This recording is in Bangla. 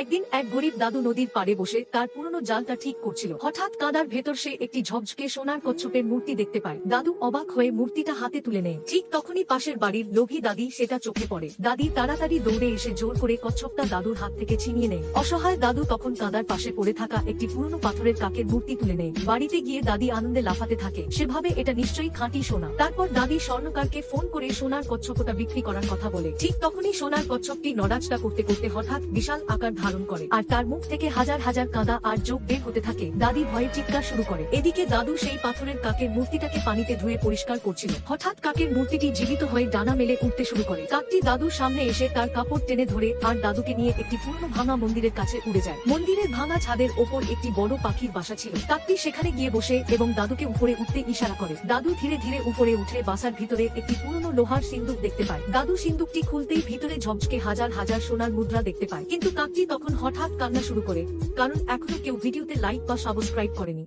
একদিন এক গরিব দাদু নদীর পাড়ে বসে তার পুরনো জালটা ঠিক করছিল। হঠাৎ কাঁদার ভেতর সে একটি ঝকঝকে সোনার কচ্ছপের মূর্তি দেখতে পায়। দাদু অবাক হয়ে মূর্তিটা হাতে তুলে নেয়। ঠিক তখনই পাশের বাড়ির লোভী দাদি সেটা চোখে পড়ে। দাদি তাড়াতাড়ি দৌড়ে এসে জোর করে কচ্ছপটা দাদুর হাত থেকে ছিনিয়ে নেয়। অসহায় দাদু তখন কাঁদার পাশে পড়ে থাকা একটি পুরনো পাথরের কাকের মূর্তি তুলে নেয়। বাড়িতে গিয়ে দাদি আনন্দে লাফাতে থাকে। সেভাবে এটা নিশ্চয়ই খাঁটি সোনা। তারপর দাদি স্বর্ণকারকে ফোন করে সোনার কচ্ছপটা বিক্রি করার কথা বলে। ঠিক তখনই সোনার কচ্ছপটি নড়াচড়া করতে করতে হঠাৎ বিশাল আকার ধারণ করে আর তার মুখ থেকে হাজার হাজার কাঁদা আর চোখ বের হতে থাকে। দাদি ভয়ে চিৎকার শুরু করে। এদিকে দাদু সেই পাথরের কাকের মূর্তিটাকে পানিতে ধুয়ে পরিষ্কার করছিল। হঠাৎ কাকের মূর্তিটি জীবিত হয়ে ডানা মেলে উঠতে শুরু করে। কাকটি দাদুর সামনে এসে তার কাপড় টেনে ধরে আর দাদুকে নিয়ে একটি পুরনো ভাঙা মন্দিরের কাছে উড়ে যায়। মন্দিরের ভাঙা ছাদের ওপর একটি বড় পাখির বাসা ছিল। কাকটি সেখানে গিয়ে বসে এবং দাদুকে উপরে উঠতে ইশারা করে। দাদু ধীরে ধীরে উপরে উঠে বাসার ভিতরে একটি পুরনো লোহার সিন্দুক দেখতে পায়। দাদু সিন্দুকটি খুলতেই ভিতরে ঝকঝকে হাজার হাজার সোনার মুদ্রা দেখতে পায়। কিন্তু কাকটি তখন হঠাৎ কান্না শুরু করে, কারণ এখনো কেউ ভিডিওতে লাইক বা সাবস্ক্রাইব করেনি।